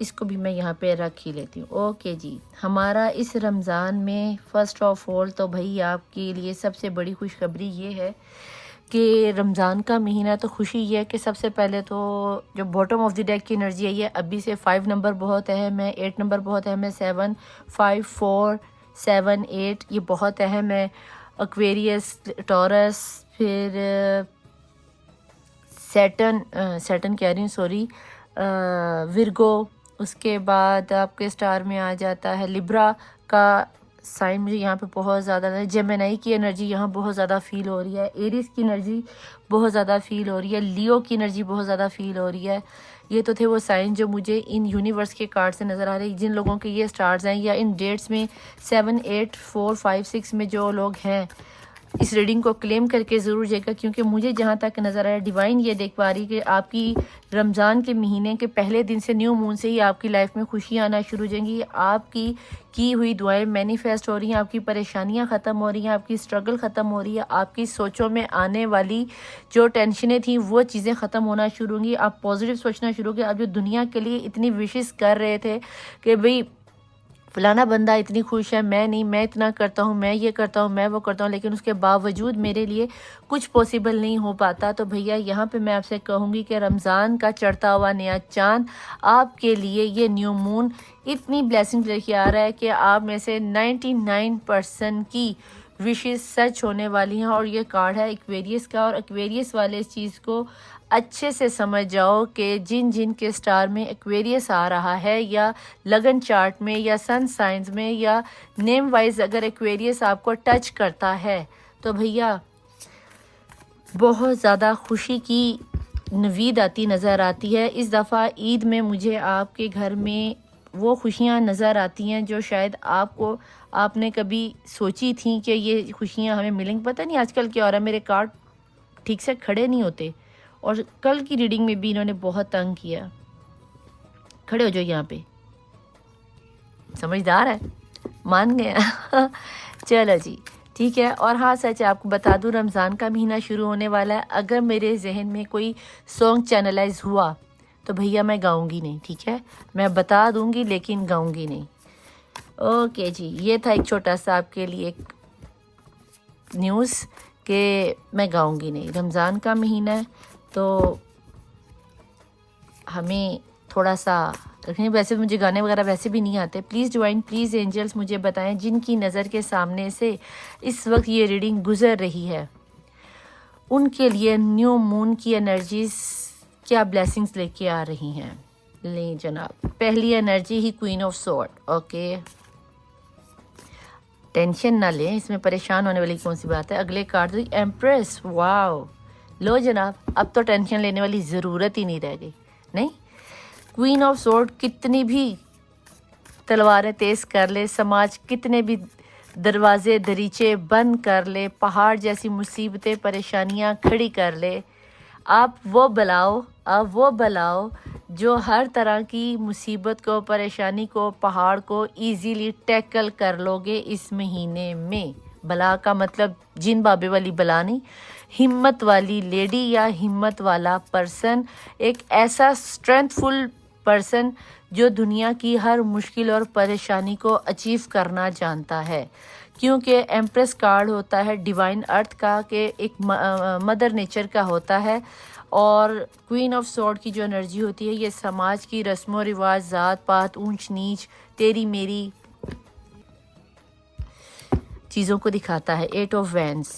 اس کو بھی میں یہاں پہ رکھ ہی لیتی ہوں. اوکے جی, ہمارا اس رمضان میں فرسٹ آف آل تو بھائی آپ کے لیے سب سے بڑی خوشخبری یہ ہے کہ رمضان کا مہینہ تو خوشی یہ ہے کہ سب سے پہلے تو جو باٹم آف دی ڈیک کی انرجی ہے یہ ابھی سے 5 نمبر بہت اہم ہے, 8 نمبر بہت اہم ہے, 7 5 4 7 8 یہ بہت اہم ہے. ایکویریس, ٹورس, پھر سیٹن کہہ رہی ہوں سوری, ورگو, اس کے بعد آپ کے سٹار میں آ جاتا ہے لیبرا کا سائن. مجھے یہاں پہ بہت زیادہ جیمنائی کی انرجی یہاں بہت زیادہ فیل ہو رہی ہے, ایریس کی انرجی بہت زیادہ فیل ہو رہی ہے, لیو کی انرجی بہت زیادہ فیل ہو رہی ہے. یہ تو تھے وہ سائن جو مجھے ان یونیورس کے کارڈ سے نظر آ رہے ہیں. جن لوگوں کے یہ سٹارز ہیں یا ان ڈیٹس میں 7 8 4 5 6 میں جو لوگ ہیں اس ریڈنگ کو کلیم کر کے ضرور جائے گا, کیونکہ مجھے جہاں تک نظر آیا ڈیوائن یہ دیکھ پا رہی کہ آپ کی رمضان کے مہینے کے پہلے دن سے نیو مون سے ہی آپ کی لائف میں خوشیاں آنا شروع ہو جائیں گی. آپ کی ہوئی دعائیں مینیفیسٹ ہو رہی ہیں, آپ کی پریشانیاں ختم ہو رہی ہیں, آپ کی اسٹرگل ختم ہو رہی ہے, آپ کی سوچوں میں آنے والی جو ٹینشنیں تھیں وہ چیزیں ختم ہونا شروع ہوں گی. آپ پازیٹیو سوچنا شروع ہو. آپ جو دنیا کے لیے اتنی وشز کر رہے تھے کہ بھئی فلانا بندہ اتنی خوش ہے, میں نہیں, میں اتنا کرتا ہوں, میں یہ کرتا ہوں, میں وہ کرتا ہوں, لیکن اس کے باوجود میرے لیے کچھ پاسبل نہیں ہو پاتا. تو بھیا یہاں پہ میں آپ سے کہوں گی کہ رمضان کا چڑھتا ہوا نیا چاند آپ کے لیے یہ نیو مون اتنی بلیسنگ لے کے آ رہا ہے کہ آپ میں سے 99% کی وشز سچ ہونے والی ہیں. اور یہ کارڈ ہے ایکویریس کا, اور ایکویریس والے اس چیز کو اچھے سے سمجھ جاؤ کہ جن کے سٹار میں ایکویریس آ رہا ہے یا لگن چارٹ میں یا سن سائنز میں یا نیم وائز اگر ایکویریس آپ کو ٹچ کرتا ہے تو بھیا بہت زیادہ خوشی کی نوید آتی نظر آتی ہے. اس دفعہ عید میں مجھے آپ کے گھر میں وہ خوشیاں نظر آتی ہیں جو شاید آپ نے کبھی سوچی تھیں کہ یہ خوشیاں ہمیں ملیں گی. پتہ نہیں آج کل کیا ہو رہا ہے, میرے کارڈ ٹھیک سے کھڑے نہیں ہوتے, اور کل کی ریڈنگ میں بھی انہوں نے بہت تنگ کیا. کھڑے ہو جو یہاں پہ, سمجھدار ہے, مان گیا. چلو جی ٹھیک ہے. اور ہاں سچ آپ کو بتا دوں رمضان کا مہینہ شروع ہونے والا ہے. اگر میرے ذہن میں کوئی سانگ چینلائز ہوا تو بھیا میں گاؤں گی نہیں, ٹھیک ہے, میں بتا دوں گی لیکن گاؤں گی نہیں. اوکے جی, یہ تھا ایک چھوٹا سا آپ کے لیے ایک نیوز کہ میں گاؤں گی نہیں. رمضان کا مہینہ ہے تو ہمیں تھوڑا سا رکھنے. ویسے مجھے گانے وغیرہ ویسے بھی نہیں آتے. پلیز ڈیوائن, پلیز اینجلس مجھے بتائیں جن کی نظر کے سامنے سے اس وقت یہ ریڈنگ گزر رہی ہے ان کے لیے نیو مون کی انرجیز کیا بلیسنگز لے کے آ رہی ہیں. لیں جناب, پہلی انرجی ہی queen of sword. Okay, tension نہ لیں, اس میں پریشان ہونے والی کون سی بات ہے. اگلے کارڈ ایمپریس. واو, لو جناب, اب تو ٹینشن لینے والی ضرورت ہی نہیں رہ گئی. نہیں, کوئین آف سورڈ کتنی بھی تلواریں تیز کر لے, سماج کتنے بھی دروازے دریچے بند کر لے, پہاڑ جیسی مصیبتیں پریشانیاں کھڑی کر لے, آپ وہ بلاؤ جو ہر طرح کی مصیبت کو, پریشانی کو, پہاڑ کو ایزیلی ٹیکل کر لو گے اس مہینے میں. بلا کا مطلب جن بابے والی بلا نہیں, ہمت والی لیڈی یا ہمت والا پرسن, ایک ایسا اسٹرینتھ فل پرسن جو دنیا کی ہر مشکل اور پریشانی کو اچیو کرنا جانتا ہے. کیونکہ ایمپریس کارڈ ہوتا ہے ڈیوائن ارتھ کا, کہ ایک مدر نیچر کا ہوتا ہے, اور کوئین آف سورڈ کی جو انرجی ہوتی ہے یہ سماج کی رسم و رواج, ذات پات, اونچ نیچ, تیری میری چیزوں کو دکھاتا ہے. 8 of wands,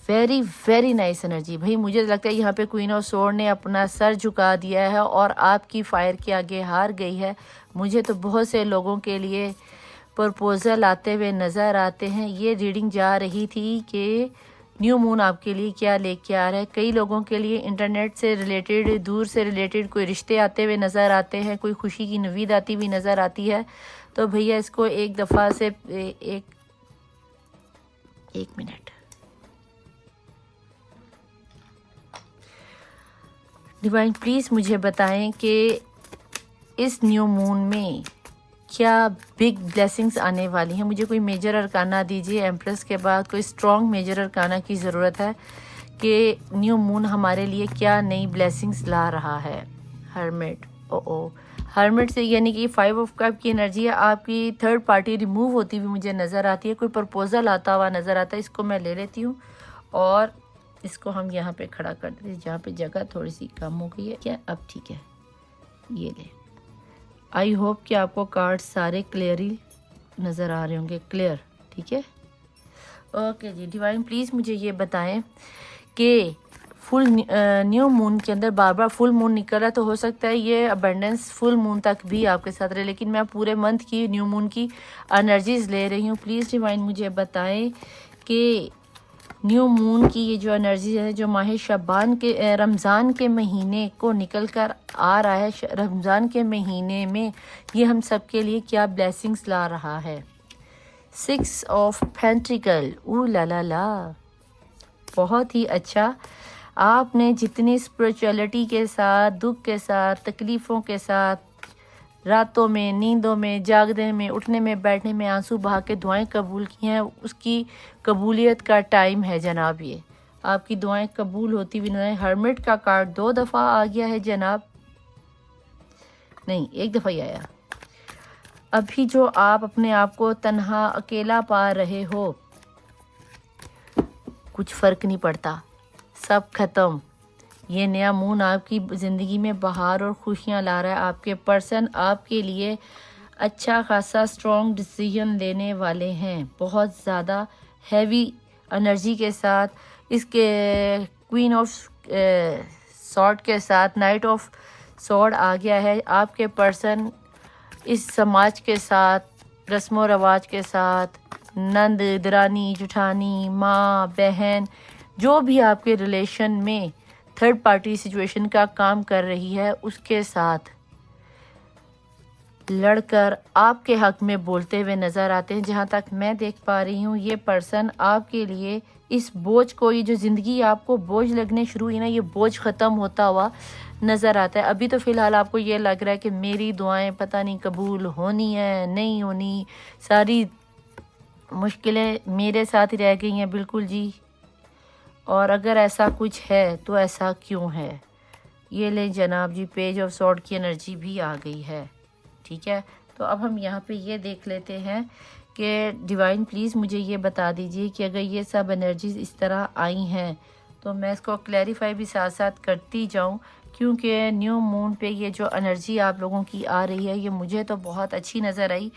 very very nice energy. بھائی مجھے لگتا ہے یہاں پہ کوئین آف سورڈ نے اپنا سر جھکا دیا ہے اور آپ کی فائر کے آگے ہار گئی ہے. مجھے تو بہت سے لوگوں کے لیے پرپوزل آتے ہوئے نظر آتے ہیں. یہ ریڈنگ جا رہی تھی کہ نیو مون آپ کے لیے کیا لے کے آ رہا ہے. کئی لوگوں کے لیے انٹرنیٹ سے ریلیٹڈ, دور سے ریلیٹڈ کوئی رشتے آتے ہوئے نظر آتے ہیں, کوئی خوشی کی نوید آتی ہوئی نظر آتی ہے. تو بھیا اس کو ایک دفعہ سے ایک منٹ, ڈیوائن پلیز مجھے بتائیں کہ اس نیو مون میں کیا بگ بلیسنگز آنے والی ہیں. مجھے کوئی میجر ارکانہ دیجیے. ایمپریس کے بعد کوئی اسٹرانگ میجر ارکانہ کی ضرورت ہے کہ نیو مون ہمارے لیے کیا نئی بلیسنگز لا رہا ہے. ہرمٹ، ہرمٹ سے یعنی کہ 5 آف کپ کی انرجی ہے، آپ کی تھرڈ پارٹی ریموو ہوتی ہوئی مجھے نظر آتی ہے، کوئی پرپوزل آتا ہوا نظر آتا ہے. اس کو میں لے لیتی ہوں اور اس کو ہم یہاں پہ کھڑا کر دیتے ہیں جہاں پہ جگہ تھوڑی سی کم ہو گئی ہے. کیا اب ٹھیک ہے؟ یہ لیں. آئی ہوپ کہ آپ کو کارڈ سارے کلیئرلی نظر آ رہے ہوں گے. کلیئر؟ ٹھیک ہے، اوکے جی. ڈیوائن پلیز مجھے یہ بتائیں کہ فل نیو مون کے اندر بار بار فل مون نکل رہا ہے، تو ہو سکتا ہے یہ ابنڈنس فل مون تک بھی آپ کے ساتھ رہے، لیکن میں پورے منتھ کی نیو مون کی انرجیز لے رہی ہوں. پلیز ڈیوائن مجھے بتائیں کہ نیو مون کی یہ جو انرجی ہے جو ماہ شعبان کے رمضان کے مہینے کو نکل کر آ رہا ہے، رمضان کے مہینے میں یہ ہم سب کے لیے کیا بلیسنگز لا رہا ہے. 6 آف پینٹیکل، او لا لا لا، بہت ہی اچھا. آپ نے جتنی اسپریچولیٹی کے ساتھ، دکھ کے ساتھ، تکلیفوں کے ساتھ، راتوں میں، نیندوں میں، جاگنے میں، اٹھنے میں، بیٹھنے میں آنسو بہا کے دعائیں قبول کی ہیں، اس کی قبولیت کا ٹائم ہے جناب. یہ آپ کی دعائیں قبول ہوتی ہوئی نظر. ہرمٹ کا کارڈ 2 دفعہ آ گیا ہے جناب، نہیں 1 دفعہ ہی آیا. ابھی جو آپ اپنے آپ کو تنہا اکیلا پا رہے ہو، کچھ فرق نہیں پڑتا، سب ختم. یہ نیا مون آپ کی زندگی میں بہار اور خوشیاں لا رہا ہے. آپ کے پرسن آپ کے لیے اچھا خاصا اسٹرانگ ڈیسیژن لینے والے ہیں، بہت زیادہ ہیوی انرجی کے ساتھ. اس کے کوئین آف سارڈ کے ساتھ نائٹ آف سارڈ آ گیا ہے. آپ کے پرسن اس سماج کے ساتھ، رسم و رواج کے ساتھ، نند، درانی، جٹھانی، ماں، بہن، جو بھی آپ کے ریلیشن میں تھرڈ پارٹی سچویشن کا کام کر رہی ہے، اس کے ساتھ لڑ کر آپ کے حق میں بولتے ہوئے نظر آتے ہیں. جہاں تک میں دیکھ پا رہی ہوں یہ پرسن آپ کے لیے اس بوجھ کو، یہ جو زندگی آپ کو بوجھ لگنے شروع ہوئی نا، یہ بوجھ ختم ہوتا ہوا نظر آتا ہے. ابھی تو فی الحال آپ کو یہ لگ رہا ہے کہ میری دعائیں پتہ نہیں قبول ہونی ہے نہیں ہونی، ساری مشکلیں میرے ساتھ ہی رہ گئی ہیں. بالکل جی، اور اگر ایسا کچھ ہے تو ایسا کیوں ہے؟ یہ لیں جناب جی، پیج آف سورڈ کی انرجی بھی آ گئی ہے. ٹھیک ہے، تو اب ہم یہاں پہ یہ دیکھ لیتے ہیں کہ ڈیوائن پلیز مجھے یہ بتا دیجئے کہ اگر یہ سب انرجیز اس طرح آئی ہیں تو میں اس کو کلیریفائی بھی ساتھ ساتھ کرتی جاؤں، کیونکہ نیو مون پہ یہ جو انرجی آپ لوگوں کی آ رہی ہے یہ مجھے تو بہت اچھی نظر آئی.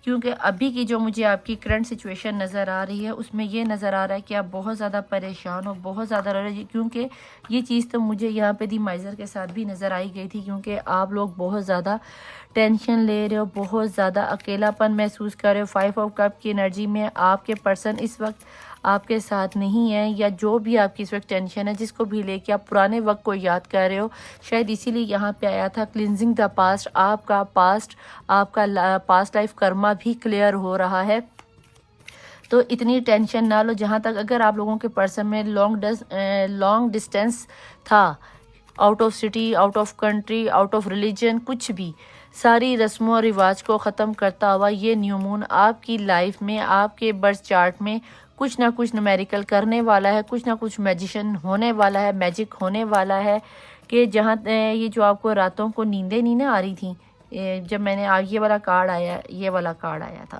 کیونکہ ابھی کی جو مجھے آپ کی کرنٹ سچویشن نظر آ رہی ہے اس میں یہ نظر آ رہا ہے کہ آپ بہت زیادہ پریشان ہو، بہت زیادہ کیونکہ یہ چیز تو مجھے یہاں پہ دی مائزر کے ساتھ بھی نظر آئی گئی تھی، کیونکہ آپ لوگ بہت زیادہ ٹینشن لے رہے ہو، بہت زیادہ اکیلا پن محسوس کر رہے ہو. 5 آف کپ کی انرجی میں آپ کے پرسن اس وقت آپ کے ساتھ نہیں ہے، یا جو بھی آپ کی اس وقت ٹینشن ہے جس کو بھی لے کے آپ پرانے وقت کو یاد کر رہے ہو، شاید اسی لیے یہاں پہ آیا تھا کلینزنگ دا پاسٹ. آپ کا پاسٹ، آپ کا پاسٹ لائف کرما بھی کلیئر ہو رہا ہے. تو اتنی ٹینشن نہ لو. جہاں تک اگر آپ لوگوں کے پرسن میں لانگ ڈسٹینس تھا، out of city, out of country, out of religion, کچھ بھی، ساری رسم و رواج کو ختم کرتا ہوا یہ نیو مون آپ کی لائف میں، آپ کے برتھ چارٹ میں کچھ نہ کچھ نومیریکل کرنے والا ہے، کچھ نہ کچھ میجیشن ہونے والا ہے، میجک ہونے والا ہے. کہ جہاں یہ جو آپ کو راتوں کو نیندیں نہیں نہ آ رہی تھیں، جب میں نے یہ والا کارڈ آیا، یہ والا کارڈ آیا تھا،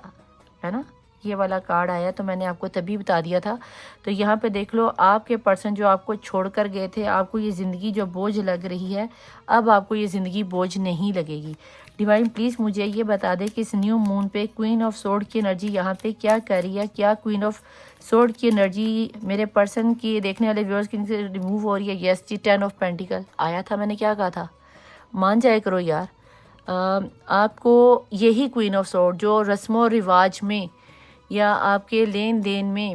ہے نا، یہ والا کارڈ آیا تو میں نے آپ کو تبھی بتا دیا تھا. تو یہاں پہ دیکھ لو، آپ کے پرسن جو آپ کو چھوڑ کر گئے تھے، آپ کو یہ زندگی جو بوجھ لگ رہی ہے، اب آپ کو یہ زندگی بوجھ نہیں لگے گی. ڈیوائن پلیز مجھے یہ بتا دے کہ اس نیو مون پہ کوئین آف سورڈ کی انرجی یہاں پہ کیا کر رہی ہے. کیا کوئین آف سورڈ کی انرجی میرے پرسن کی، دیکھنے والے ویورز کی سے ریموو ہو رہی ہے؟ یس جی، 10 آف پینٹیکل آیا تھا. میں نے کیا کہا تھا؟ مان جائے کرو یار. آپ کو یہی کوئین آف سورڈ جو رسم و رواج میں، یا آپ کے لین دین میں،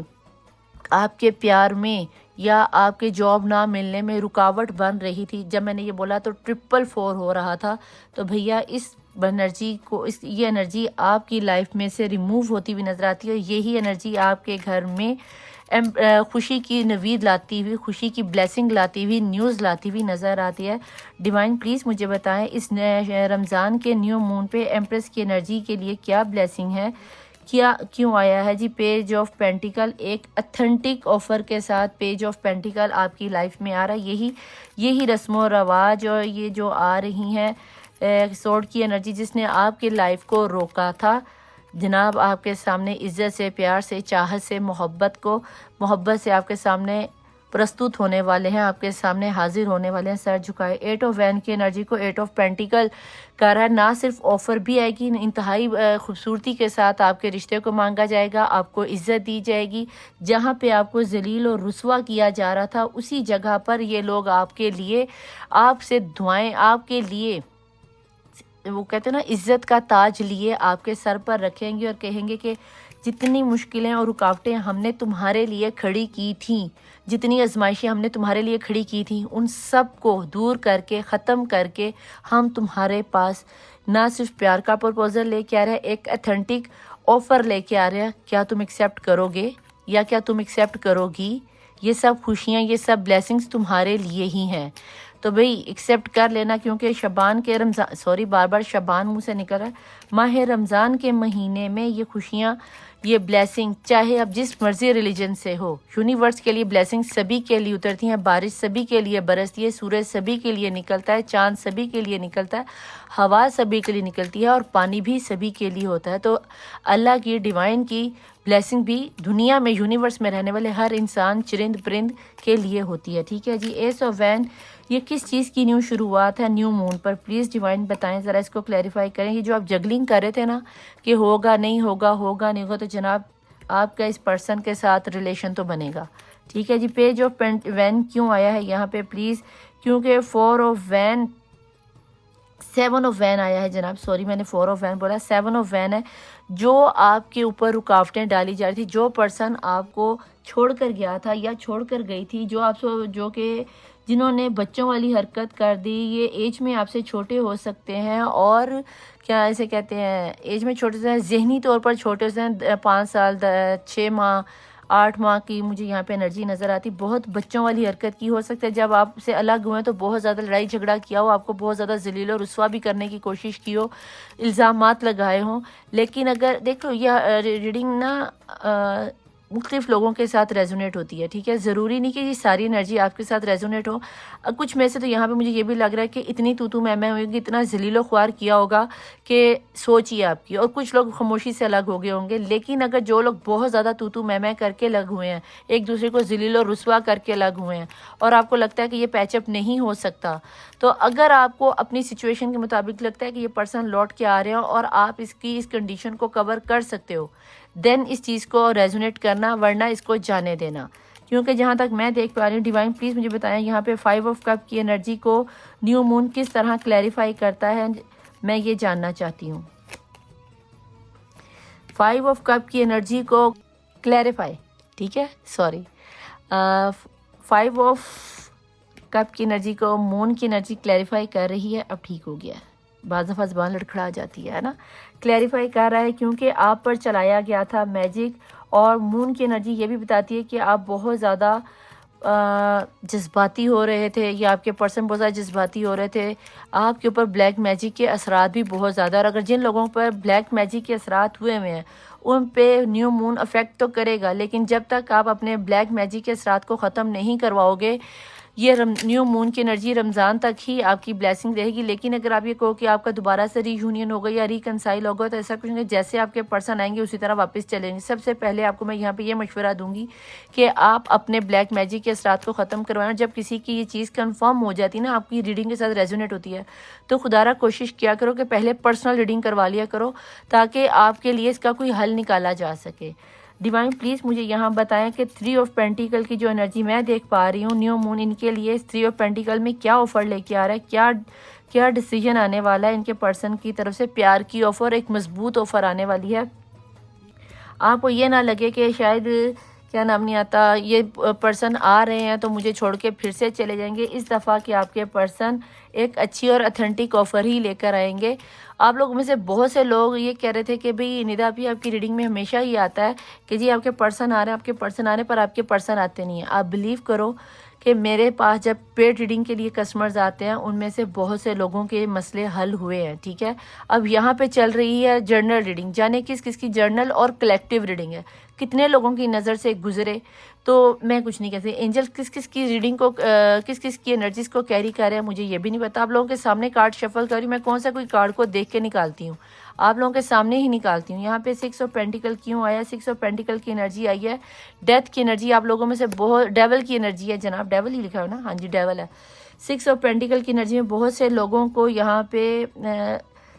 آپ کے پیار میں، یا آپ کے جاب نہ ملنے میں رکاوٹ بن رہی تھی، جب میں نے یہ بولا تو 444 ہو رہا تھا، تو بھیا اس انرجی کو، یہ انرجی آپ کی لائف میں سے ریموو ہوتی ہوئی نظر آتی ہے. یہی انرجی آپ کے گھر میں خوشی کی نوید لاتی ہوئی، خوشی کی بلیسنگ لاتی ہوئی، نیوز لاتی ہوئی نظر آتی ہے. ڈیوائن پلیز مجھے بتائیں اس رمضان کے نیو مون پہ ایمپریس کی انرجی کے لیے کیا بلیسنگ ہے، کیوں آیا ہے جی پیج آف پینٹیکل، ایک اتھینٹک آفر کے ساتھ پیج آف پینٹیکل آپ کی لائف میں آ رہا ہے. یہی رسم و رواج اور یہ جو آ رہی ہیں سورڈ کی انرجی جس نے آپ کی لائف کو روکا تھا جناب، آپ کے سامنے عزت سے، پیار سے، چاہت سے، محبت سے آپ کے سامنے پرستوت ہونے والے ہیں، آپ کے سامنے حاضر ہونے والے ہیں سر جھکائے. 8 آف وین کی انرجی کو 8 آف پینٹیکل کر رہا ہے. نہ صرف آفر بھی آئے گی، انتہائی خوبصورتی کے ساتھ آپ کے رشتے کو مانگا جائے گا، آپ کو عزت دی جائے گی. جہاں پہ آپ کو ذلیل اور رسوا کیا جا رہا تھا اسی جگہ پر یہ لوگ آپ کے لیے، آپ سے دعائیں، آپ کے لیے وہ کہتے ہیں نا عزت کا تاج لیے آپ کے سر پر رکھیں گے اور کہیں گے کہ جتنی مشکلیں اور رکاوٹیں ہم نے تمہارے لیے کھڑی کی تھیں، جتنی آزمائشیں ہم نے تمہارے لیے کھڑی کی تھیں، ان سب کو دور کر کے، ختم کر کے ہم تمہارے پاس نہ صرف پیار کا پرپوزل لے کے آ رہے ہیں، ایک اتھینٹک آفر لے کے آ رہے ہیں. کیا تم ایکسیپٹ کرو گے یا کیا تم ایکسیپٹ کرو گی؟ یہ سب خوشیاں، یہ سب بلیسنگز تمہارے لیے ہی ہیں. تو بھئی ایکسیپٹ کر لینا، کیونکہ شعبان کے بار شعبان منہ سے نکل رہا ہے، ماہ رمضان کے مہینے میں یہ خوشیاں، یہ بلیسنگ، چاہے اب جس مرضی ریلیجن سے ہو، یونیورس کے لیے بلیسنگ سبھی کے لیے اترتی ہیں، بارش سبھی کے لیے برستی ہے، سورج سبھی کے لیے نکلتا ہے، چاند سبھی کے لیے نکلتا ہے، ہوا سبھی کے لیے نکلتی ہے، اور پانی بھی سبھی کے لیے ہوتا ہے. تو اللہ کی ڈیوائن کی بلیسنگ بھی دنیا میں، یونیورس میں رہنے والے ہر انسان، چرند پرند کے لیے ہوتی ہے. ٹھیک ہے جی. ایس آف وین یہ کس چیز کی نیو شروعات ہے؟ New moon per. Please divine بتائیں، ذرا اس کو کلیریفائی کریں. یہ جو آپ جگلنگ کر رہے تھے نا کہ ہوگا نہیں ہوگا، ہوگا نہیں ہوگا، تو جناب آپ کا اس پرسن کے ساتھ ریلیشن تو بنے گا. ٹھیک ہے جی. پیج آف وین کیوں آیا ہے یہاں پہ پلیز؟ کیونکہ 4 آف وین، 7 آف وین آیا ہے جناب، سوری میں نے 4 آف وین بولا، 7 آف وین ہے. جو آپ کے اوپر رکاوٹیں ڈالی جا رہی تھی، جو پرسن آپ کو چھوڑ کر گیا تھا یا چھوڑ کر گئی تھی، جو کہ جنہوں نے بچوں والی حرکت کر دی، یہ ایج میں آپ سے چھوٹے ہو سکتے ہیں، اور کیا ایسے کہتے ہیں ایج میں چھوٹے سے ذہنی طور پر چھوٹے سے 5 سال 6 ماہ 8 ماہ کی مجھے یہاں پہ انرجی نظر آتی. بہت بچوں والی حرکت کی ہو سکتا ہے، جب آپ سے الگ ہوئے تو بہت زیادہ لڑائی جھگڑا کیا ہو، آپ کو بہت زیادہ ذلیل و رسوا بھی کرنے کی کوشش کی ہو، الزامات لگائے ہوں. لیکن اگر دیکھو یہ ریڈنگ نا مختلف لوگوں کے ساتھ ریزونیٹ ہوتی ہے. ٹھیک ہے، ضروری نہیں کہ یہ ساری انرجی آپ کے ساتھ ریزونیٹ ہو. کچھ میں سے تو یہاں پہ مجھے یہ بھی لگ رہا ہے کہ اتنی تو میں ہوئے گی، اتنا ذلیل و خوار کیا ہوگا کہ سوچیے آپ کی، اور کچھ لوگ خاموشی سے الگ ہو گئے ہوں گے. لیکن اگر جو لوگ بہت زیادہ تو میں کر کے لگ ہوئے ہیں، ایک دوسرے کو ذلیل و رسوا کر کے لگ ہوئے ہیں، اور آپ کو لگتا ہے کہ یہ پیچ اپ نہیں ہو سکتا، تو اگر آپ کو اپنی سچویشن کے مطابق لگتا ہے کہ یہ پرسن لوٹ کے آ رہے ہیں اور آپ اس کنڈیشن کو کور کر سکتے ہو، دین اس چیز کو ریزونیٹ کرنا، ورنہ اس کو جانے دینا. کیونکہ جہاں تک میں دیکھ پا رہی ہوں، ڈیوائن پلیز مجھے بتائیں یہاں پہ 5 آف کپ کی انرجی کو نیو مون کس طرح کلیریفائی کرتا ہے، میں یہ جاننا چاہتی ہوں. 5 آف کپ کی انرجی کو کلیریفائی، ٹھیک ہے، سوری، 5 آف کپ کی انرجی کو مون کی انرجی کلیریفائی کر رہی ہے. اب ٹھیک ہو گیا ہے، بعض دفعہ زبان لڑکھڑا جاتی ہے نا. کلیریفائی کر رہا ہے کیونکہ آپ پر چلایا گیا تھا میجک، اور مون کی انرجی یہ بھی بتاتی ہے کہ آپ بہت زیادہ جذباتی ہو رہے تھے، یا آپ کے پرسن بہت زیادہ جذباتی ہو رہے تھے. آپ کے اوپر بلیک میجک کے اثرات بھی بہت زیادہ، اور اگر جن لوگوں پر بلیک میجک کے اثرات ہوئے ہیں ان پہ نیو مون افیکٹ تو کرے گا، لیکن جب تک آپ اپنے بلیک میجک کے اثرات کو ختم نہیں کرواؤ گے، یہ نیو مون کی انرجی رمضان تک ہی آپ کی بلیسنگ رہے گی. لیکن اگر آپ یہ کہو کہ آپ کا دوبارہ سے ری یونین ہوگا یا ریکنسائل ہوگا، تو ایسا کچھ نہیں، جیسے آپ کے پرسن آئیں گے اسی طرح واپس چلیں گے. سب سے پہلے آپ کو میں یہاں پہ یہ مشورہ دوں گی کہ آپ اپنے بلیک میجک کے اثرات کو ختم کروانا. جب کسی کی یہ چیز کنفرم ہو جاتی ہے نا، آپ کی ریڈنگ کے ساتھ ریزونیٹ ہوتی ہے، تو خدا را کوشش کیا کرو کہ پہلے پرسنل ریڈنگ کروا لیا کرو، تاکہ آپ کے لیے اس کا کوئی حل نکالا جا سکے. ڈیوائن پلیز مجھے یہاں بتائیں کہ 3 آف پینٹیکل کی جو انرجی میں دیکھ پا رہی ہوں، نیو مون ان کے لیے 3 آف پینٹیکل میں کیا آفر لے کے آ رہا ہے، کیا ڈیسیجن آنے والا ہے ان کے پرسن کی طرف سے. پیار کی آفر، ایک مضبوط آفر آنے والی ہے. آپ کو یہ نہ لگے کہ شاید کیا نام نہیں آتا، یہ پرسن آ رہے ہیں تو مجھے چھوڑ کے پھر سے چلے جائیں گے. اس دفعہ کہ آپ کے پرسن ایک اچھی اور اتھینٹک آفر ہی لے کر آئیں گے. آپ لوگوں میں سے بہت سے لوگ یہ کہہ رہے تھے کہ بھئی ندا بھی آپ کی ریڈنگ میں ہمیشہ ہی آتا ہے کہ جی آپ کے پرسن آ رہے ہیں، آپ کے پرسن آنے پر آپ کے پرسن آتے نہیں ہیں. آپ بلیو کرو کہ میرے پاس جب پیڈ ریڈنگ کے لیے کسٹمرز آتے ہیں ان میں سے بہت سے لوگوں کے مسئلے حل ہوئے ہیں، ٹھیک ہے۔ اب یہاں پہ چل رہی ہے جرنل ریڈنگ، جانے کس کس کی جرنل اور کلیکٹیو ریڈنگ ہے، کتنے لوگوں کی نظر سے گزرے تو میں کچھ نہیں کہتی۔ اینجل کس کس کی ریڈنگ کو کس کس کی انرجیز کو کیری کر رہے ہیں مجھے یہ بھی نہیں پتا۔ آپ لوگوں کے سامنے کارڈ شفل کر رہی ہوں، میں کون سا کوئی کارڈ کو دیکھ کے نکالتی ہوں، آپ لوگوں کے سامنے ہی نکالتی ہوں۔ یہاں پہ 6 آف پینٹیکل کیوں آیا ہے؟ 6 آف پینٹیکل کی انرجی آئی ہے ڈیتھ کی انرجی، آپ لوگوں میں سے بہت ڈیول کی انرجی ہے جناب، ڈیول ہی لکھا ہے نا، ہاں جی ڈیول ہے۔ 6 آف پینٹیکل کی انرجی میں بہت سے لوگوں کو یہاں پہ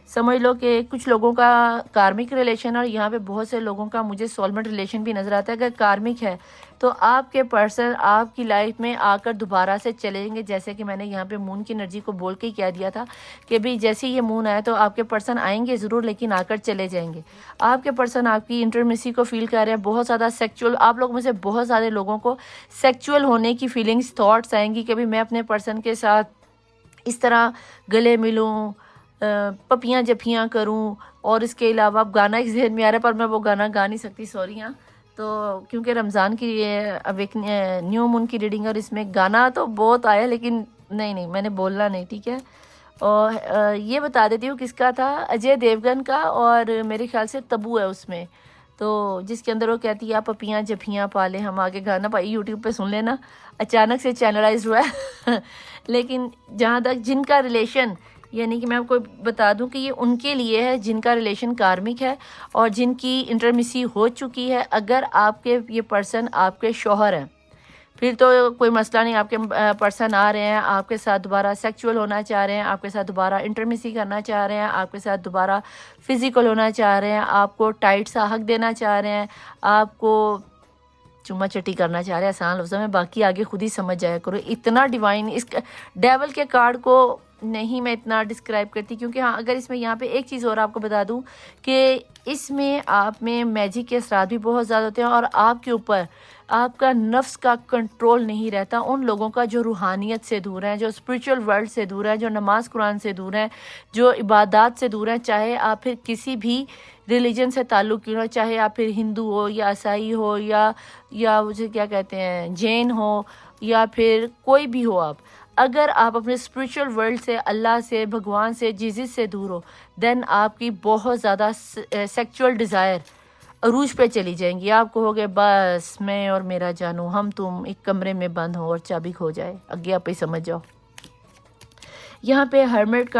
سمجھ لو کہ کچھ لوگوں کا کارمک ریلیشن اور یہاں پہ بہت سے لوگوں کا مجھے سولمنٹ ریلیشن بھی نظر آتا ہے۔ اگر کارمک ہے تو آپ کے پرسن آپ کی لائف میں آ کر دوبارہ سے چلیں گے، جیسے کہ میں نے یہاں پہ مون کی انرجی کو بول کے ہی کہہ دیا تھا کہ بھی جیسے یہ مون آیا تو آپ کے پرسن آئیں گے ضرور لیکن آ کر چلے جائیں گے۔ آپ کے پرسن آپ کی انٹرمیسی کو فیل کر رہے ہیں، بہت زیادہ سیکچول، آپ لوگوں میں سے بہت سارے لوگوں کو سیکچول ہونے کی فیلنگس تھاٹس آئیں گی کہ بھی میں اپنے پرسن کے ساتھ اس طرح گلے ملوں، پپیاں جپیاں کروں، اور اس کے علاوہ اب گانا ایک ذہن میں آ رہا ہے پر میں وہ گانا گا نہیں سکتی، سوری ہاں، تو کیونکہ رمضان کی اب ایک نیو مون کی ریڈنگ اور اس میں گانا تو بہت آیا لیکن نہیں میں نے بولنا نہیں، ٹھیک ہے۔ اور یہ بتا دیتی ہوں کس کا تھا، اجے دیوگن کا، اور میرے خیال سے تبو ہے اس میں، تو جس کے اندر وہ کہتی ہے آپ پپیاں جپیاں پالے، ہم آگے گانا پائی یوٹیوب پہ سن لینا، اچانک سے چینلائز ہوا ہے لیکن جہاں تک جن کا ریلیشن، یعنی کہ میں آپ کو بتا دوں کہ یہ ان کے لیے ہے جن کا ریلیشن کارمک ہے اور جن کی انٹرمیسی ہو چکی ہے۔ اگر آپ کے یہ پرسن آپ کے شوہر ہیں پھر تو کوئی مسئلہ نہیں، آپ کے پرسن آ رہے ہیں آپ کے ساتھ دوبارہ سیکچول ہونا چاہ رہے ہیں، آپ کے ساتھ دوبارہ انٹرمیسی کرنا چاہ رہے ہیں، آپ کے ساتھ دوبارہ فزیکل ہونا چاہ رہے ہیں، آپ کو ٹائٹ سا حق دینا چاہ رہے ہیں، آپ کو چما چٹی کرنا چاہ رہے ہیں، آسان لفظوں میں، باقی آگے خود ہی سمجھ جایا کرو۔ اتنا ڈیوائن اس ڈیول کے کارڈ کو نہیں میں اتنا ڈسکرائب کرتی، کیونکہ ہاں اگر اس میں یہاں پہ ایک چیز اور آپ کو بتا دوں کہ اس میں آپ میں میجک کے اثرات بھی بہت زیادہ ہوتے ہیں اور آپ کے اوپر آپ کا نفس کا کنٹرول نہیں رہتا۔ ان لوگوں کا جو روحانیت سے دور ہیں، جو اسپریچول ورلڈ سے دور ہیں، جو نماز قرآن سے دور ہیں، جو عبادات سے دور ہیں، چاہے آپ پھر کسی بھی ریلیجن سے تعلق کیوں نہ، چاہے آپ پھر ہندو ہو یا عیسائی ہو یا اسے کیا کہتے ہیں جین ہو یا پھر کوئی بھی ہو، آپ اگر آپ اپنے اسپریچول ورلڈ سے، اللہ سے، بھگوان سے، جیزس سے دور ہو، دین آپ کی بہت زیادہ سیکچول ڈیزائر عروج پہ چلی جائیں گی۔ آپ کہو گے بس میں اور میرا جانو ہم تم ایک کمرے میں بند ہو اور چابی کھو جائے، آگے آپ ہی سمجھ جاؤ۔ یہاں پہ ہرمٹ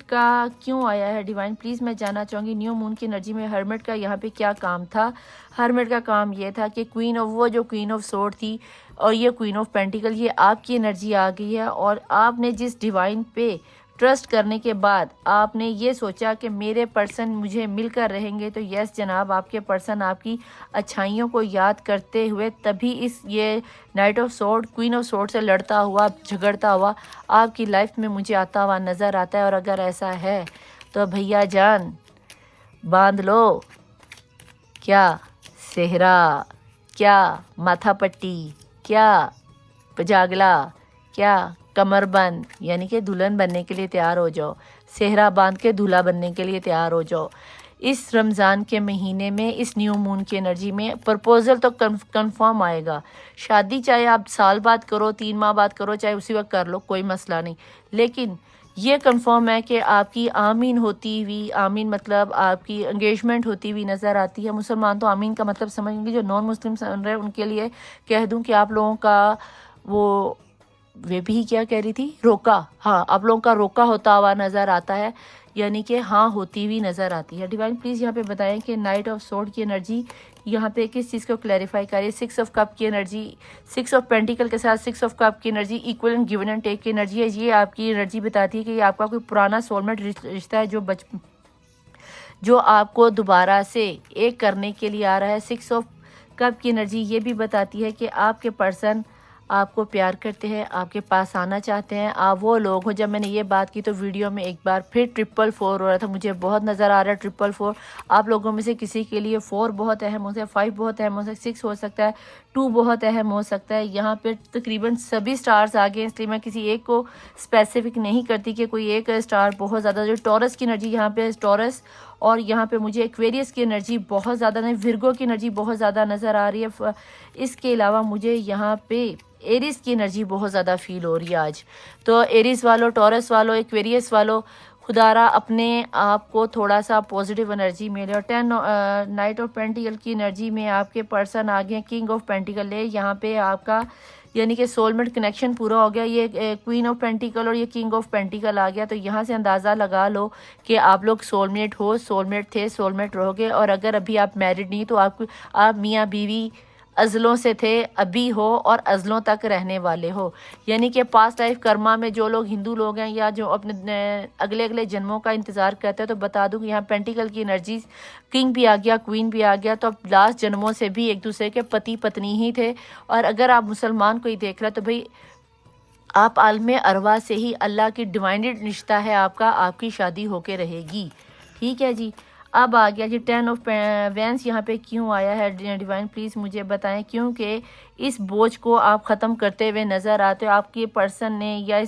کا کیوں آیا ہے ڈیوائن، پلیز میں جاننا چاہوں گی نیو مون کی انرجی میں ہرمٹ کا یہاں پہ کیا کام تھا۔ ہرمٹ کا کام یہ تھا کہ وہ جو کوئین آف سورڈ تھی اور یہ کوئین آف پینٹیکل، یہ آپ کی انرجی آ گئی ہے اور آپ نے جس ڈیوائن پہ ٹرسٹ کرنے کے بعد آپ نے یہ سوچا کہ میرے پرسن مجھے مل کر رہیں گے، تو یس جناب، آپ کے پرسن آپ کی اچھائیوں کو یاد کرتے ہوئے تبھی یہ knight of sword, queen of sword سے لڑتا ہوا، جھگڑتا ہوا آپ کی لائف میں مجھے آتا ہوا نظر آتا ہے۔ اور اگر ایسا ہے تو بھیا جان باندھ لو، کیا صحرا، کیا ماتھا پٹی، کیا پجاگلا، کیا کمر بند، یعنی کہ دلہن بننے کے لیے تیار ہو جاؤ، صحرا باندھ کے دولہا بننے کے لیے تیار ہو جاؤ۔ اس رمضان کے مہینے میں، اس نیو مون کی انرجی میں پرپوزل تو کنفرم آئے گا۔ شادی چاہے آپ سال بعد کرو، 3 ماہ بعد کرو، چاہے اسی وقت کر لو، کوئی مسئلہ نہیں، لیکن یہ کنفرم ہے کہ آپ کی آمین ہوتی ہوئی، آمین مطلب آپ کی انگیجمنٹ ہوتی ہوئی نظر آتی ہے۔ مسلمان تو آمین کا مطلب سمجھیں گے، جو نان مسلم سن رہے ہیں ان کے لیے کہہ دوں کہ آپ لوگوں کا وہ بھی کیا کہہ رہی تھی، روکا، ہاں آپ لوگوں کا روکا ہوتا ہوا نظر آتا ہے، یعنی کہ ہاں ہوتی ہوئی نظر آتی ہے۔ ڈیوائن پلیز یہاں پہ بتائیں کہ نائٹ آف سورڈ کی انرجی یہاں پہ کس چیز کو کلیریفائی کریے۔ 6 آف کپ کی انرجی، 6 آف پینٹیکل کے ساتھ 6 آف کپ کی energy equal and given and take کی انرجی ہے۔ یہ آپ کی انرجی بتاتی ہے کہ یہ آپ کا کوئی پرانا سولمنٹ رشتہ ہے جو آپ کو دوبارہ سے ایک کرنے کے لیے آ رہا ہے۔ 6 آف کپ کی انرجی یہ بھی بتاتی ہے کہ آپ کے پرسن آپ کو پیار کرتے ہیں، آپ کے پاس آنا چاہتے ہیں، آپ وہ لوگ ہو۔ جب میں نے یہ بات کی تو ویڈیو میں ایک بار پھر 444 ہو رہا تھا، مجھے بہت نظر آ رہا ہے 444۔ آپ لوگوں میں سے کسی کے لیے 4 بہت اہم ہو سکتا ہے، 5 بہت اہم ہو سکتا ہے، 6 ہو سکتا ہے، 2 بہت اہم ہو سکتا ہے. یہاں پہ تقریباً سبھی سٹارز آ گئے ہیں، اس لیے میں کسی ایک کو اسپیسیفک نہیں کرتی کہ کوئی ایک سٹار بہت زیادہ. جو ٹورس کی انرجی یہاں پہ ٹورس، اور یہاں پہ مجھے ایکویریس کی انرجی بہت زیادہ نہیں، ورگو کی انرجی بہت زیادہ نظر آ رہی ہے. اس کے علاوہ مجھے یہاں پہ ایریز کی انرجی بہت زیادہ فیل ہو رہی ہے آج. تو ایریز والو، ٹورس والو، ایکویریس والو، خدا را اپنے آپ کو تھوڑا سا پازیٹیو انرجی ملے. اور 10 نائٹ آف پینٹیکل کی انرجی میں آپ کے پرسن آ گئے کنگ آف پینٹیکل ہے. یہاں پہ آپ کا یعنی کہ سول میٹ کنیکشن پورا ہو گیا. یہ کوئین آف پینٹیکل اور یہ کنگ آف پینٹیکل آ گیا. تو یہاں سے اندازہ لگا لو کہ آپ لوگ سول میٹ ہو، سول میٹ تھے، سول میٹ رہو گے. اور اگر ابھی آپ میرڈ نہیں تو آپ میاں بیوی ازلوں سے تھے، ابھی ہو اور ازلوں تک رہنے والے ہو. یعنی کہ پاسٹ لائف کرما میں جو لوگ ہندو لوگ ہیں یا جو اپنے اگلے جنموں کا انتظار کرتے ہیں، تو بتا دوں کہ یہاں پینٹیکل کی انرجیز کنگ بھی آ گیا، کوئین بھی آ گیا. تو اب لاسٹ جنموں سے بھی ایک دوسرے کے پتی پتنی ہی تھے. اور اگر آپ مسلمان کو ہی دیکھ رہے تو بھئی آپ عالم ارواح سے ہی اللہ کی ڈیوائن رشتہ ہے آپ کا، آپ کی شادی ہو کے رہے گی. ٹھیک ہے جی. اب آ گیا جی 10 آف وینس. یہاں پہ کیوں آیا ہے ڈیوائن پلیز مجھے بتائیں. کیونکہ اس بوجھ کو آپ ختم کرتے ہوئے نظر آتے ہو. آپ کے پرسن نے یا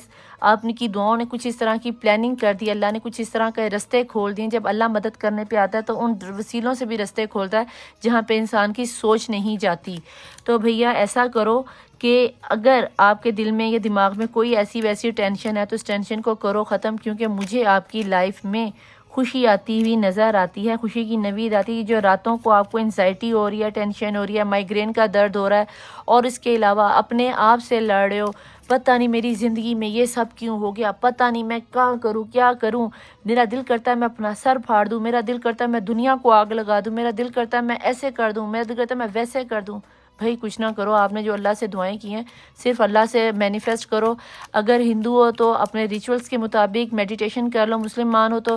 آپ کی دعاؤں نے کچھ اس طرح کی پلاننگ کر دی، اللہ نے کچھ اس طرح کے رستے کھول دیے. جب اللہ مدد کرنے پہ آتا ہے تو ان وسیلوں سے بھی رستے کھولتا ہے جہاں پہ انسان کی سوچ نہیں جاتی. تو بھیا ایسا کرو کہ اگر آپ کے دل میں یا دماغ میں کوئی ایسی ویسی ٹینشن ہے تو اس ٹینشن کو کرو ختم. کیونکہ مجھے آپ کی لائف میں خوشی آتی ہوئی نظر آتی ہے، خوشی کی نوید آتی ہے. جو راتوں کو آپ کو انزائٹی ہو رہی ہے، ٹینشن ہو رہی ہے، مائگرین کا درد ہو رہا ہے، اور اس کے علاوہ اپنے آپ سے لڑ رہے ہو، پتہ نہیں میری زندگی میں یہ سب کیوں ہو گیا، پتہ نہیں میں کیا کروں، میرا دل کرتا ہے میں اپنا سر پھاڑ دوں، میرا دل کرتا ہے میں دنیا کو آگ لگا دوں، میرا دل کرتا ہے میں ایسے کر دوں، میرا دل کرتا ہے میں ویسے کر دوں. بھائی کچھ نہ کرو. آپ نے جو اللہ سے دعائیں کی ہیں صرف اللہ سے مینیفیسٹ کرو. اگر ہندو ہو تو اپنے ریچولز کے مطابق میڈیٹیشن کر لو، مسلمان ہو تو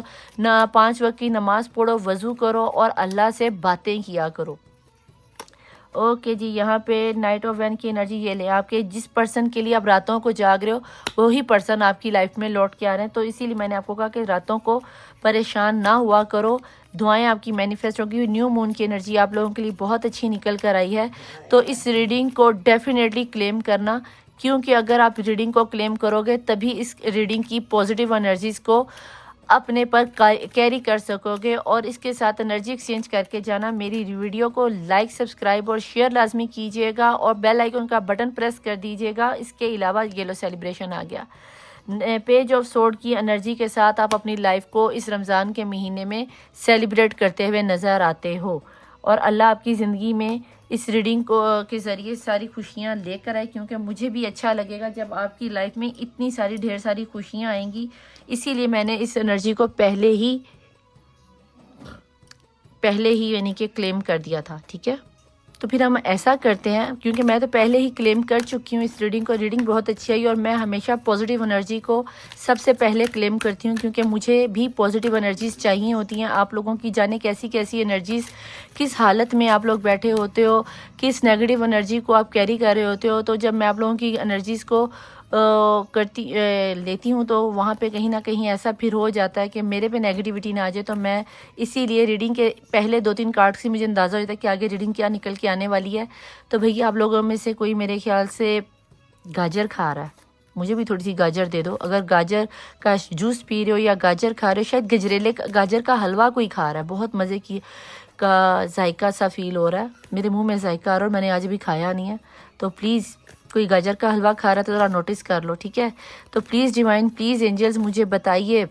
5 وقت کی نماز پڑھو، وضو کرو اور اللہ سے باتیں کیا کرو. اوکے جی. یہاں پہ نائٹ آف وین کی انرجی یہ لے. آپ کے جس پرسن کے لیے آپ راتوں کو جاگ رہے ہو وہی پرسن آپ کی لائف میں لوٹ کے آ رہے ہیں. تو اسی لیے میں نے آپ کو کہا کہ راتوں کو پریشان نہ ہوا کرو. دعائیں آپ کی مینیفیسٹ ہوگی. نیو مون کی انرجی آپ لوگوں کے لیے بہت اچھی نکل کر آئی ہے. تو اس ریڈنگ کو ڈیفینیٹلی کلیم کرنا، کیونکہ اگر آپ ریڈنگ کو کلیم کرو گے تبھی اس ریڈنگ کی پازیٹیو انرجیز کو اپنے پر کیری کر سکو گے. اور اس کے ساتھ انرجی ایکسچینج کر کے جانا. میری ویڈیو کو لائک، سبسکرائب اور شیئر لازمی کیجیے گا، اور بیل آئیکن کا بٹن پریس کر دیجیے گا. اس کے علاوہ یہ لو سیلیبریشن آ گیا. پیج آف سورڈ کی انرجی کے ساتھ آپ اپنی لائف کو اس رمضان کے مہینے میں سیلیبریٹ کرتے ہوئے نظر آتے ہو. اور اللہ آپ کی زندگی میں اس ریڈنگ کو کے ذریعے ساری خوشیاں لے کر آئے، کیونکہ مجھے بھی اچھا لگے گا جب آپ کی لائف میں اتنی ساری ڈھیر ساری خوشیاں آئیں گی. اسی لیے میں نے اس انرجی کو پہلے ہی یعنی کہ کلیم کر دیا تھا. ٹھیک ہے. تو پھر ہم ایسا کرتے ہیں، کیونکہ میں تو پہلے ہی کلیم کر چکی ہوں اس ریڈنگ کو. ریڈنگ بہت اچھی آئی اور میں ہمیشہ پازیٹیو انرجی کو سب سے پہلے کلیم کرتی ہوں، کیونکہ مجھے بھی پازیٹیو انرجیز چاہیے ہوتی ہیں. آپ لوگوں کی جانے کیسی انرجیز کس حالت میں آپ لوگ بیٹھے ہوتے ہو، کس نیگیٹیو انرجی کو آپ کیری کر رہے ہوتے ہو. تو جب میں آپ لوگوں کی انرجیز کو لیتی ہوں تو وہاں پہ کہیں نہ کہیں ایسا پھر ہو جاتا ہے کہ میرے پہ نیگیٹیوٹی نہ آ جائے. تو میں اسی لیے ریڈنگ کے پہلے 2-3 کارڈ سے مجھے اندازہ ہو جاتا ہے کہ آگے ریڈنگ کیا نکل کے آنے والی ہے. تو بھئی آپ لوگوں میں سے کوئی میرے خیال سے گاجر کھا رہا ہے، مجھے بھی تھوڑی سی گاجر دے دو. اگر گاجر کا جوس پی رہے ہو یا گاجر کھا رہے ہو، شاید گجریلے گاجر کا حلوہ کوئی کھا رہا ہے، بہت مزے کا ذائقہ سا فیل ہو رہا ہے. میرے منہ میں ذائقہ آ رہا ہے اور میں نے آج بھی کھایا نہیں ہے. تو پلیز کوئی گاجر کا حلوہ کھا رہا ہے تو ذرا نوٹس کر لو. ٹھیک ہے. تو پلیز ڈیوائن، پلیز اینجلز مجھے بتائیے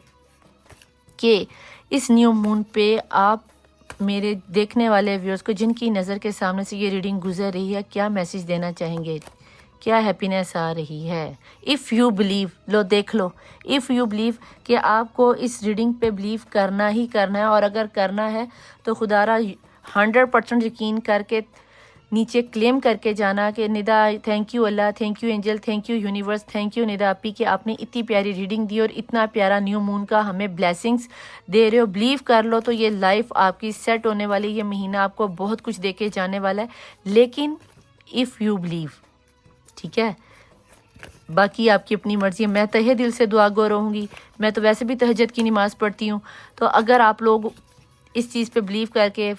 کہ اس نیو مون پہ آپ میرے دیکھنے والے ویورز کو جن کی نظر کے سامنے سے یہ ریڈنگ گزر رہی ہے کیا میسج دینا چاہیں گے، کیا ہیپینس آ رہی ہے. اف یو بلیو، لو دیکھ لو، اف یو بلیو کہ آپ کو اس ریڈنگ پہ بلیو کرنا ہی کرنا ہے. اور اگر کرنا ہے تو خدا را 100% یقین کر کے نیچے کلیم کر کے جانا کہ ندا تھینک یو اللہ، thank you angel, thank you universe, thank you Nida اپی کہ آپ نے اتنی پیاری ریڈنگ دی اور اتنا پیارا نیو مون کا ہمیں بلیسنگز دے رہے ہو. بلیو کر لو تو یہ لائف آپ کی سیٹ ہونے والی، یہ مہینہ آپ کو بہت کچھ دے کے جانے والا ہے. لیکن اف یو بلیو. ٹھیک ہے. باقی آپ کی اپنی مرضی ہے. میں تہہ دل سے دعا گو رہوں گی. میں تو ویسے بھی تہجد کی نماز پڑھتی ہوں. تو اگر آپ لوگ اس چیز پہ بلیو کر کے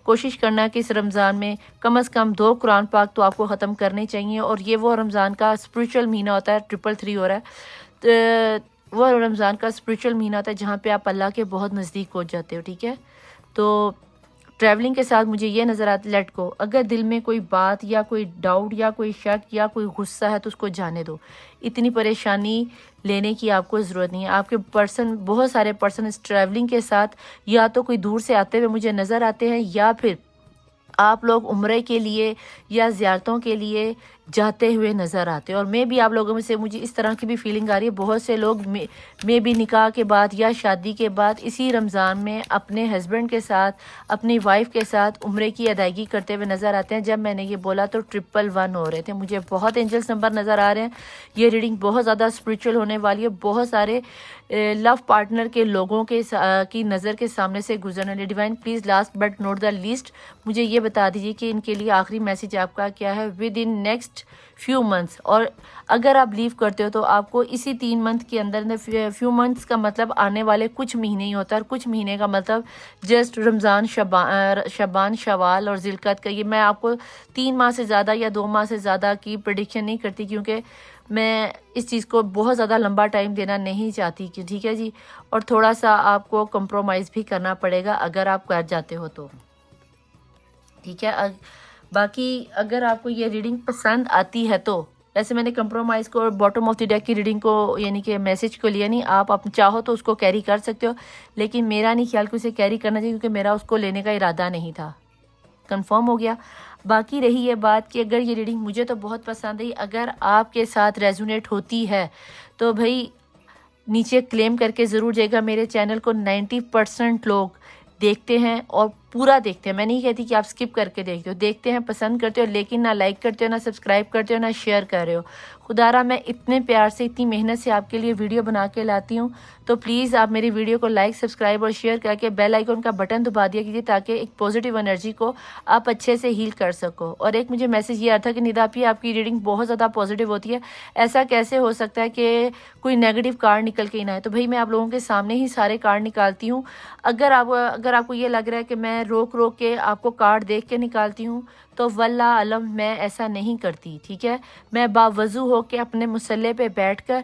کوشش کرنا کہ اس رمضان میں کم از کم 2 قرآن پاک تو آپ کو ختم کرنے چاہیے، اور یہ وہ رمضان کا اسپریچول مہینہ ہوتا ہے، 333 ہو رہا ہے، تو وہ رمضان کا اسپریچول مہینہ ہوتا ہے جہاں پہ آپ اللہ کے بہت نزدیک پہنچ جاتے ہو، ٹھیک ہے؟ تو ٹریولنگ کے ساتھ مجھے یہ نظر آتا، لیٹ گو، اگر دل میں کوئی بات یا کوئی ڈاؤٹ یا کوئی شک یا کوئی غصہ ہے تو اس کو جانے دو، اتنی پریشانی لینے کی آپ کو ضرورت نہیں ہے۔ آپ کے بہت سارے پرسن اس ٹریولنگ کے ساتھ یا تو کوئی دور سے آتے ہوئے مجھے نظر آتے ہیں، یا پھر آپ لوگ عمرے کے لیے یا زیارتوں کے لیے جاتے ہوئے نظر آتے ہیں، اور میں بھی آپ لوگوں میں سے مجھے اس طرح کی بھی فیلنگ آ رہی ہے، بہت سے لوگ میں بھی نکاح کے بعد یا شادی کے بعد اسی رمضان میں اپنے ہسبینڈ کے ساتھ اپنی وائف کے ساتھ عمرے کی ادائیگی کرتے ہوئے نظر آتے ہیں۔ جب میں نے یہ بولا تو 111 ہو رہے تھے، مجھے بہت اینجلس نمبر نظر آ رہے ہیں۔ یہ ریڈنگ بہت زیادہ اسپریچول ہونے والی ہے، بہت سارے لو پارٹنر کے لوگوں کی نظر کے سامنے سے گزرنے والی۔ Divine please last but not the least مجھے یہ بتا دیجیے کہ ان کے لیے آخری میسیج آپ کا کیا ہے with in next few months, اور اگر آپ لیو کرتے ہو تو آپ کو اسی 3 منتھ کے اندر، فیو منتھس کا مطلب آنے والے کچھ مہینے ہی ہوتا ہے، اور کچھ مہینے کا مطلب جسٹ رمضان، شبان، شوال اور ذوالقعدہ کا۔ یہ میں آپ کو 3 ماہ سے زیادہ یا 2 ماہ سے زیادہ کی پریڈکشن نہیں کرتی، کیونکہ میں اس چیز کو بہت زیادہ لمبا ٹائم دینا نہیں چاہتی، کہ ٹھیک ہے جی، اور تھوڑا سا آپ کو کمپرومائز بھی کرنا پڑے گا اگر آپ کر جاتے ہو تو، ٹھیک ہے؟ باقی اگر آپ کو یہ ریڈنگ پسند آتی ہے تو ایسے میں نے کمپرومائز کو اور باٹم آف دی ڈیک کی ریڈنگ کو یعنی کہ میسج کو لیا نہیں، آپ چاہو تو اس کو کیری کر سکتے ہو، لیکن میرا نہیں خیال کہ اسے کیری کرنا چاہیے، کیونکہ میرا اس کو لینے کا ارادہ نہیں تھا۔ کنفرم ہو گیا۔ باقی رہی یہ بات کہ اگر یہ ریڈنگ مجھے تو بہت پسند آئی، اگر آپ کے ساتھ ریزونیٹ ہوتی ہے تو بھائی نیچے کلیم کر کے ضرور جائے گا۔ میرے چینل کو 90% لوگ دیکھتے ہیں اور پورا دیکھتے ہیں، میں نہیں کہتی کہ آپ سکپ کر کے دیکھتے ہو، دیکھتے ہیں، پسند کرتے ہو، لیکن نہ لائک کرتے ہو، نہ سبسکرائب کرتے ہو، نہ شیئر کر رہے ہو۔ خدا را میں اتنے پیار سے اتنی محنت سے آپ کے لیے ویڈیو بنا کے لاتی ہوں، تو پلیز آپ میری ویڈیو کو لائک، سبسکرائب اور شیئر کر کے بیل آئیکن کا بٹن دبا دیا کیجیے، تاکہ ایک پازیٹیو انرجی کو آپ اچھے سے ہیل کر سکو۔ اور ایک مجھے میسج یہ آیا تھا کہ ندا پی آپ کی ریڈنگ بہت زیادہ پازیٹیو ہوتی ہے، ایسا کیسے ہو سکتا ہے کہ کوئی نیگیٹو کارڈ نکل کے ہی نہ آئے؟ تو بھائی میں آپ لوگوں کے سامنے ہی سارے کارڈ نکالتی ہوں۔ اگر آپ کو یہ لگ رہا ہے کہ میں روک کے آپ کو کارڈ دیکھ کے نکالتی ہوں تو واللہ علم میں ایسا نہیں کرتی، ٹھیک ہے؟ میں باوضو ہو کے اپنے مصلی پہ بیٹھ کر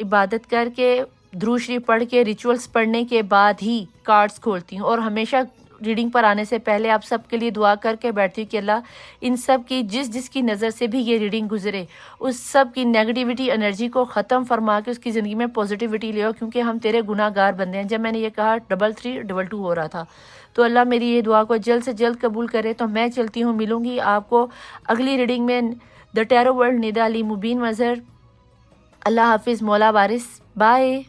عبادت کر کے درود شریف پڑھ کے ریچولز پڑھنے کے بعد ہی کارڈز کھولتی ہوں، اور ہمیشہ ریڈنگ پر آنے سے پہلے آپ سب کے لیے دعا کر کے بیٹھتی ہوں کہ اللہ ان سب کی جس کی نظر سے بھی یہ ریڈنگ گزرے، اس سب کی نیگیٹیوٹی انرجی کو ختم فرما کے اس کی زندگی میں پازیٹیوٹی لے آؤ، کیونکہ ہم تیرے گناہ گار بندے ہیں۔ جب میں نے یہ کہا 3322 ہو رہا تھا، تو اللہ میری یہ دعا کو جلد سے جلد قبول کرے۔ تو میں چلتی ہوں، ملوں گی آپ کو اگلی ریڈنگ میں۔ دا ٹیرو ورلڈ، ندا علی مبین مظہر۔ اللہ حافظ، مولا وارث، بائے۔